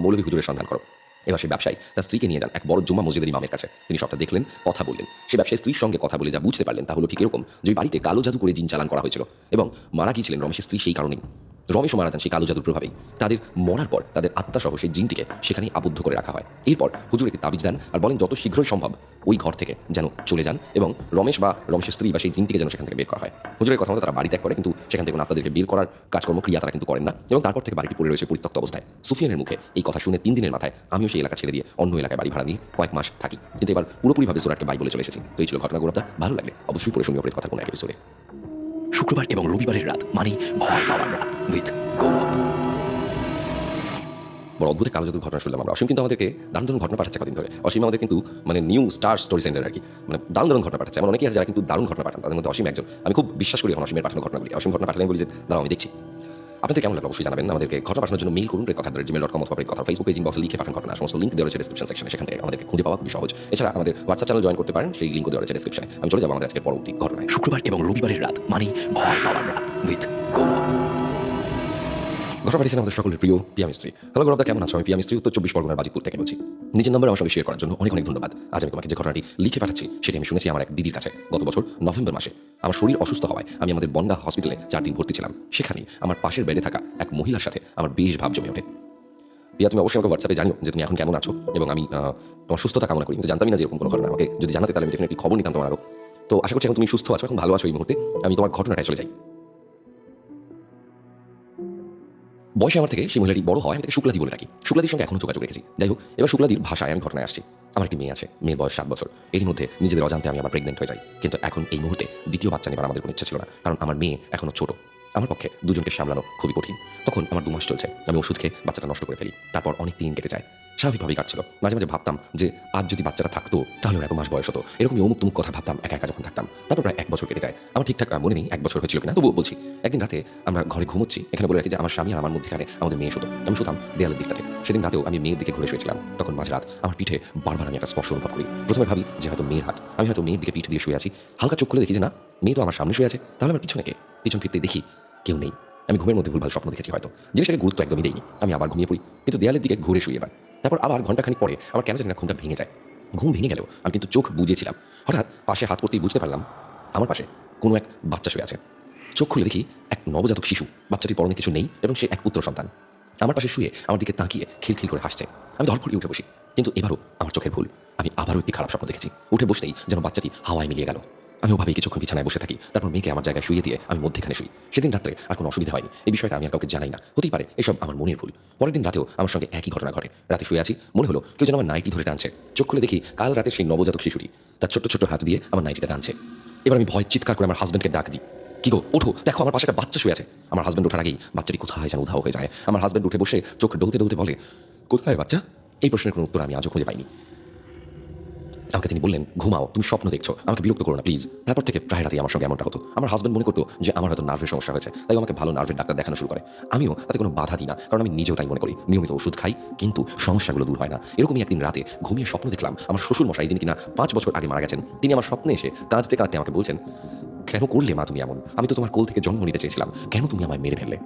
মৌলভী হুজুরের সন্ধান করো। এবার সেই ব্যবসায়ী তার স্ত্রীকে নিয়ে যান এক বড় জুম্মা মসজিদের ইমামের কাছে। তিনি সবটা দেখলেন, কথা বললেন। সে ব্যবসায়ী স্ত্রীর সঙ্গে কথা বলে যা বুঝতে পারলেন তা হলো ঠিক এরকম যে ওই বাড়িতে কালো জাদু করে জিন চালান করা হয়েছিল এবং মারা গিয়েছিলেন রমেশের স্ত্রী সেই কারণেই। রমেশও মারা যান সেই কালো জাদুর প্রভাবেই। তাদের মরার পর তাদের আত্মাসহ সেই জিনটিকে সেখানেই আবদ্ধ করে রাখা হয়। এরপর হুজুর একটি তাবিজ দেন আর বলেন যত শীঘ্রই সম্ভব ওই ঘর থেকে যেন চলে যান এবং রমেশ বা রমেশের স্ত্রী বা সেই জিনটিকে যেন সেখান থেকে বের করা হয়। হুজুরের কথা মতো তারা বাড়ি ত্যাগ করে, কিন্তু সেখান থেকে আপনাদেরকে বের করার কাজকর্ম ক্রিয়া তারা কিন্তু করেন না এবং তারপর থেকে বাড়িটি পড়ে রয়েছে পরিত্যক্ত অবস্থায়। সুফিয়ানের মুখে এই কথা শুনে 3 দিনের মাথায় আমিও সেই এলাকা ছেড়ে দিয়ে অন্য এলাকায় বাড়ি ভাড়া নিয়ে কয়েক মাস থাকি, কিন্তু এবার পুরোপুরিভাবে সুরাটকে বাই বলে চলে এসেছি। তো এই ছিল ঘটনাগুলো। ভালো লাগলে অবশ্যই পড়ে শুনিও কথা কোনো এক এপিসোডে। শুক্রবার এবং রবিবারের রাত মানে ভয় পাওয়ার রাত উইথ গৌরব। বড় অদ্ভুত কালো জাদুর ঘটনা শুনলাম আমরা। অসীম কিন্তু আমাদেরকে দারুণ দারুণ ঘটনা পাঠাচ্ছে কদিন ধরে। অসীম আমাদের কিন্তু মানে নিউ স্টার স্টোরি সেন্টার আর কি, মানে দারুণ দারুণ ঘটনা পাঠাচ্ছে। এমন অনেকেই আছে যারা কিন্তু দারুণ ঘটনা পাঠান, তাদের মধ্যে অসীম একজন। আমি খুব বিশ্বাস করি এখন অসীমের পাঠানো ঘটনাগুলি। অসীম ঘটনা পাঠালে বলি যে দাঁড়াও আমি দেখছি। আপনাদের কেমন লাগলো অবশ্যই জানাবেন। আমাদেরকে ঘটনা পাঠানোর জন্য মেইল করুন রেকথা@gmail.com অথবা কথা ফেসবুক পেজ ইনবক্সে লিখে পাঠান ঘটনা। সমস্ত লিঙ্ক দেওয়া রয়েছে ডেসক্রিপশন সেকশনে, সেখান থেকে আমাদেরকে খুঁজে পাওয়া খুবই সহজ। এছাড়া আমাদের হোয়াটসঅ্যাপ চ্যানেল জয়েন করতে পারেন, সেই লিঙ্কও দেওয়া রয়েছে ডেসক্রিপশনে। আমি চলে যাবো আমাদের আজকের পরবর্তী ঘটনায়। শুক্রবার এবং রবিবারের রাত মানে ভয় পাওয়ার রাত উইথ গৌরব। ঘটনা পাঠিয়েছেন আমাদের সকলের প্রিয় পিয়া মিস্ত্রি। হ্যালো গৌরবদা, কেমন আছো? আমি পিয়া মিস্ত্রি, উত্তর 24 পরগনার বাজিতপুর থেকে বলছি। নিজের নম্বরে আমার সঙ্গে শেয়ার করার জন্য অনেক অনেক ধন্যবাদ। আজ আমি তোমাকে যে ঘটনাটি লিখে পাঠাচ্ছি সেটি আমি শুনেছি আমার এক দিদির কাছে। গত বছর নভেম্বর মাসে আমার শরীর অসুস্থ হওয়ায় আমি আমাদের বনগা হসপিটালে 4 দিন ভর্তি ছিলাম। সেখানেই আমার পাশের বেডে থাকা এক মহিলার সাথে আমার বেশ ভাব জমে ওঠে। পিয়া, তুমি অবশ্যই আমাকে হোয়াটসঅ্যাপে জানিও যে তুমি এখন কেমন আছো এবং আমি তোমার সুস্থতা কামনা করি। কিন্তু জানতামই না যে এরকম কোনো ঘটনা। আমাকে যদি জানাতে তাহলে আমি ডেফিনেটলি খবর নিতাম তোমার আরও। তো আশা করছি এখন তুমি সুস্থ আছো, এখন ভালো আছো এই মুহূর্তে। আমি তোমার ঘটনাটায় চলে যাই। বয়সে আমার থেকে সেই মহিলাটি বড় হয়, আমি তাকে শুক্লাদি বলে রাখি। শুক্লাদির সঙ্গে এখনো যোগাযোগ রেখেছি। যাই হোক, এবার শুক্লাদির ভাষায় আমি ঘটনায় আসছি। আমার একটি মেয়ে আছে, মেয়ের বয়স 7 বছর। এরই মধ্যে নিজেদের অজান্তে আমি আবার প্রেগনেন্ট হয়ে যাই। কিন্তু এখন এই মুহূর্তে দ্বিতীয় বাচ্চা নেবার আমাদের কোনো ইচ্ছা ছিল না, কারণ আমার মেয়ে এখনো ছোট। আমার পক্ষে দুজনকে সামলানো খুবই কঠিন। তখন আমার 2 মাস চলছে। আমি ওষুধ খেয়ে বাচ্চাটা নষ্ট করে ফেলি। তারপর অনেক দিন কেটে যায়। স্বাভাবিকভাবেই কাটছিল। মাঝে মাঝে ভাবতাম যে আজ যদি বাচ্চাটা থাকতো তাহলে ওর এত মাস বয়স হতো। এরকমই অমুক তুমুক কথা ভাবতাম একা একা যখন থাকতাম। তারপর প্রায় 1 বছর কেটে যায়। আমার ঠিকঠাক মনে নেই 1 বছর হয়েছিল কিনা, তবুও বলছি। একদিন রাতে আমরা ঘরে ঘুমোচ্ছি। এখানে বলে রাখি যে আমার স্বামী আর আমার মধ্যেখানে আমাদের মেয়ে শুতো। আমি শুতাম দেয়ালের দিকটাতে। সেদিন রাতেও আমি মেয়ের দিকে ঘুরে শুয়েছিলাম। তখন মাঝরাত আমার পিঠে বারবার আমি একটা স্পর্শ অনুভব করি। প্রথমে ভাবি যে হয়তো মেয়ের হাত। আমি হয়তো মেয়ের দিকে পিঠ দিয়ে শুয়ে আছি। হালকা চোখ খুলে দেখি যে না, মেয়ে তো আমার সামনে শুয়ে আছে। তাহলে আমার পিছনে কে? পিছন ফিরতে দেখি কেউ নেই। আমি ঘুমের মধ্যে ভুলভাল স্বপ্ন দেখেছি হয়তো। জিনিসটাকে গুরুত্ব একদমই দেইনি। আমি আবার ঘুমিয়ে পড়ি, কিন্তু দেয়ালের দিকে ঘুরে শুই এবার। তারপর আবার ঘন্টাখানিক পরে আমার কেন জানি না ঘুমটা ভেঙে যায়। ঘুম ভেঙে গেলেও আমি কিন্তু চোখ বুজেছিলাম। হঠাৎ পাশে হাত পড়তেই বুঝতে পারলাম আমার পাশে কোনো এক বাচ্চা শুয়ে আছে। চোখ খুলে দেখি এক নবজাতক শিশু। বাচ্চাটির পরনে কিছু নেই এবং সে এক পুত্র সন্তান। আমার পাশে শুয়ে আমার দিকে তাকিয়ে খিলখিল করে হাসছে। আমি ধরফড়িয়ে উঠে বসি, কিন্তু এবারও আমার চোখের ভুল। আমি আবারও একটি খারাপ স্বপ্ন দেখেছি। উঠে বসতেই যেন বাচ্চাটি হাওয়ায় মিলিয়ে গেল। আমি ওভাবেই কিছুক্ষণ বিছানায় বসে থাকি। তারপর মেয়েকে আমার জায়গায় শুয়ে দিয়ে আমি মধ্যেখানে শুই। সেদিন রাত্রে আর কোনো অসুবিধা হয়নি। এই বিষয়টা আমি আর কাউকে জানাই না। হতেই পারে এসব আমার মনের ভুল। পরের দিন রাতেও আমার সঙ্গে একই ঘটনা ঘটে। রাতে শুয়ে আছি, মনে হলো কেউ যেন আমার নাইটি ধরে টানছে। চোখ খুলে দেখি কাল রাতের সেই নবজাতক শিশুটি তার ছোট্ট ছোট্ট হাত দিয়ে আমার নাইটিটা টানছে। এবার আমি ভয় চিৎকার করে আমার হাজব্যান্ডকে ডাক দিই, কি গো ওঠো, দেখো আমার পাশে একটা বাচ্চা শুয়ে আছে। আমার হাজব্যান্ড ওঠার আগেই বাচ্চাটি কোথায় যেন উধাও হয়ে যায়। আমার হাজব্যান্ড উঠে বসে চোখ ডলতে ডলতে বলে, কোথায় বাচ্চা? এই প্রশ্নের কোনো উত্তর আমি আজও খুঁজে পাইনি। আমাকে তিনি বললেন, ঘুমাও, তুমি স্বপ্ন দেখছো, আমাকে বিরক্ত করো না প্লিজ। তারপর থেকে প্রায় রাতেই আমার সঙ্গে এমনটা হতো। আমার হাজব্যান্ড মনে করতো যে আমার হয়তো নার্ভের সমস্যা হয়েছে, তাই আমাকে ভালো নার্ভের ডাক্তার দেখানো শুরু করে। আমিও তাতে কোনো বাধা দিই না, কারণ আমি নিজেও তাই মনে করি। নিয়মিত ওষুধ খাই, কিন্তু সমস্যাগুলো দূর হয় না। এরকমই একদিন রাতে ঘুমিয়ে স্বপ্ন দেখলাম আমার শ্বশুর মশাই, যিনি কিনা 5 বছর আগে মারা গেছেন, তিনি আমার স্বপ্নে এসে কাঁদতে কাঁদতে আমাকে বলছেন, কেন করলে মা তুমি এমন? আমি তো তোমার কোল থেকে জন্ম নিতে চেয়েছিলাম, কেন তুমি আমায় মেরে ফেললে?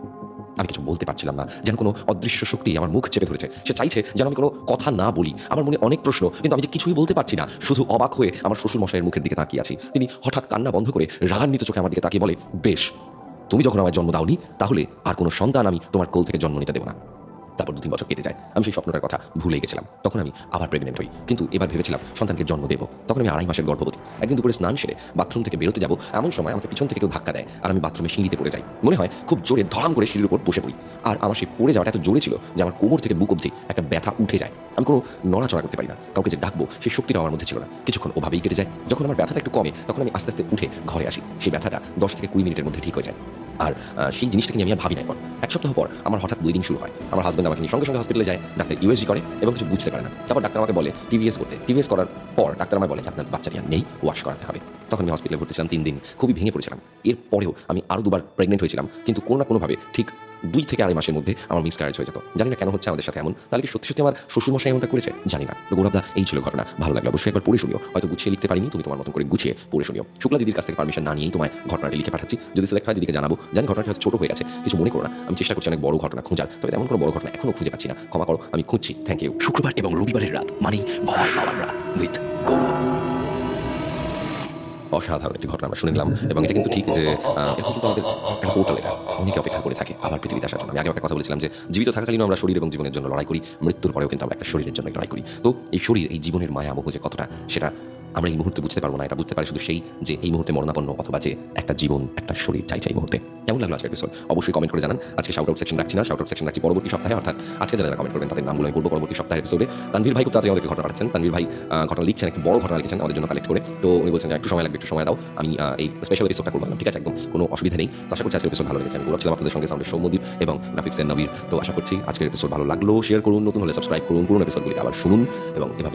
আমি কিছু বলতে পারছিলাম না, যেন কোনো অদৃশ্য শক্তি আমার মুখ চেপে ধরেছে। সে চাইছে যেন আমি কোনো কথা না বলি। আমার মনে অনেক প্রশ্ন, কিন্তু আমি যে কিছুই বলতে পারছি না। শুধু অবাক হয়ে আমার শ্বশুর মশাইয়ের মুখের দিকে তাকিয়ে আছি। তিনি হঠাৎ কান্না বন্ধ করে রাগান্বিত চোখে আমার দিকে তাকিয়ে বলে, বেশ, তুমি যখন আমায় জন্ম দাওনি, তাহলে আর কোনো সন্তান আমি তোমার কোল থেকে জন্ম নিতে দেবো না। তারপর 2-3 বছর কেটে যায়। আমি সেই স্বপ্নটার কথা ভুলে গেছিলাম। তখন আমি আবার প্রেগনেন্ট হই, কিন্তু এবার ভেবেছিলাম সন্তানকে জন্ম দেবো। তখন আমি 2.5 মাসের গর্ভবতী। একদিন দুপুরে স্নান সেরে বাথরুম থেকে বেরোতে যাবো, এমন সময় আমাকে পিছন থেকে কেউ ধাক্কা দেয় আর আমি বাথরুমে সিঁড়িতে পড়ে যাই। মনে হয় খুব জোরে ধড়াম করে সিঁড়ির উপর বসে পড়ি। আর আমার সেই পড়ে যাওয়াটা এত জোরে ছিল যে আমার কোমর থেকে বুক অবধি একটা ব্যথা উঠে যায়। আমি কোনো নড়াচড়া করতে পারি না। কাউকে যে ডাকবো সেই শক্তিটা আমার মধ্যে ছিল না। কিছুক্ষণ ওভাবেই কেটে যায়। যখন আমার ব্যথাটা একটু কমে, তখন আমি আস্তে আস্তে উঠে ঘরে আসি। সেই ব্যথাটা 10 থেকে 20 মিনিটের মধ্যে ঠিক হয়ে যায়। আর সেই জিনিসটাকে নিয়ে আমি আর ভাবি না। পর 1 সপ্তাহ পর আমার হঠাৎ ব্লিডিং শুরু হয়। আমার হাজব্যান্ড আমাকে নিয়ে সঙ্গে সঙ্গে হসপিটালে যায়। ডাক্তার ইউএসজি করে এবং কিছু বুঝতে পারে না। তারপর ডাক্তার আমাকে বলে টিভিএস করতে। টিভিএস করার পর ডাক্তার আমাকে বলে যে আপনার বাচ্চাটি আর নেই, ওয়াশ করাতে হবে। তখন আমি হসপিটালে ভর্তি ছিলাম 3 দিন। খুবই ভেঙে পড়েছিলাম। এরপরেও আমি আরও 2 বার প্রেগনেন্ট হয়েছিলাম, কিন্তু কোনো না কোনোভাবে ঠিক 2 থেকে 2.5 মাসের মধ্যে আমার মিসক্যারেজ হয়ে যেত। জানি না কেন হচ্ছে আমাদের সাথে এমন। তাহলে কি সত্যি, সত্যি আমার শ্বশুরমশাই এমনটা করেছে? জানি না। তো গৌরবদা এই ছিল ঘটনা। ভালো লাগলো অবশ্যই একবার পড়ে শুনিও। হয়তো গুছিয়ে লিখতে পারিনি, তুমি তোমার মতন করে গুছিয়ে পড়ে শুনিও। শুক্লা দিদির কাছ থেকে পারমিশন না নিয়েই তোমায় ঘটনাটি লিখে পাঠাচ্ছি। যদি সিলেক্ট হয় দিদিকে জানাবো। জানি ঘটনাটি হয়তো ছোট হয়ে গেছে। কিছু মনে করো না। আমি চেষ্টা করছি অনেক বড় ঘটনা খোঁজার। তবে তেমন কোনো বড় ঘটনা এখনো খুঁজে পাচ্ছি না। ক্ষমা করো, আমি খুঁজছি। Thank you. শুক্রবার এবং রবিবারের রাত মানে ভয় পাওয়ার রাত উইথ গৌরব। অসাধারণ একটি ঘটনা আমরা শুনে নিলাম এবং এটা কিন্তু ঠিক যে এরকম কিন্তু আমাদের একটা পোর্টাল এটা অনেকে অপেক্ষা করে থাকে আবার পৃথিবীতে আসার জন্য। আমি আগেও একটা কথা বলেছিলাম যে জীবিত থাকাকালীনও আমরা শরীর এবং জীবনের জন্য লড়াই করি, মৃত্যুর পরেও কিন্তু আমরা একটা শরীরের জন্য লড়াই করি। তো এই শরীর, এই জীবনের মায়া মোহ যে কতটা সেটা আমরা এই মুহূর্তে বুঝতে পারবো না। এটা বুঝতে পারে শুধু সেই যে এই মুহূর্তে মরণাপন্ন অথবা যে একটা জীবন, একটা শরীর চাই চাই মুহূর্তে। কেমন লাগলো আজকের এপিসোড? অবশ্যই কমেন্ট করে জানান। আজকে শাউট আউট সেকশন রাখছি না, শাউট আউট সেকশন রাখছি পরবর্তী সপ্তাহে, অর্থাৎ আজকে যারা কমেন্ট করবেন তাদের নামগুলো আমি বলবো পরবর্তী সপ্তাহের এপিসোডে। তানভীর ভাই খুব তাড়াতাড়ি আমাদেরকে ঘটনা পাঠাচ্ছেন। তানভীর ভাই ঘটনা লিখছেন, একটু বড় ঘটনা লিখেছেন আমাদের জন্য কালেক্ট করে। তো উনি বলছেন যে একটু সময় লাগবে, একটু সময় দাও, আমি এই স্পেশাল এপিসোডটা করবো। ঠিক আছে, একদম কোনো অসুবিধা নেই। তো আশা করছি আজকের এপিসোড ভালো লেগেছে। আমি গৌরব ছিলাম আপনাদের সঙ্গে, সাউন্ডের সৌম্যদীপ এবং গ্রাফিক্সের নবীর। তো আশা করছি আজকের এপিসোড ভালো লাগলো। শেয়ার করুন, নতুন হলে সাবস্ক্রাইব করুন, পুরোনো এপিসোডগুলিকে আবার শুনুন এবং এভাবে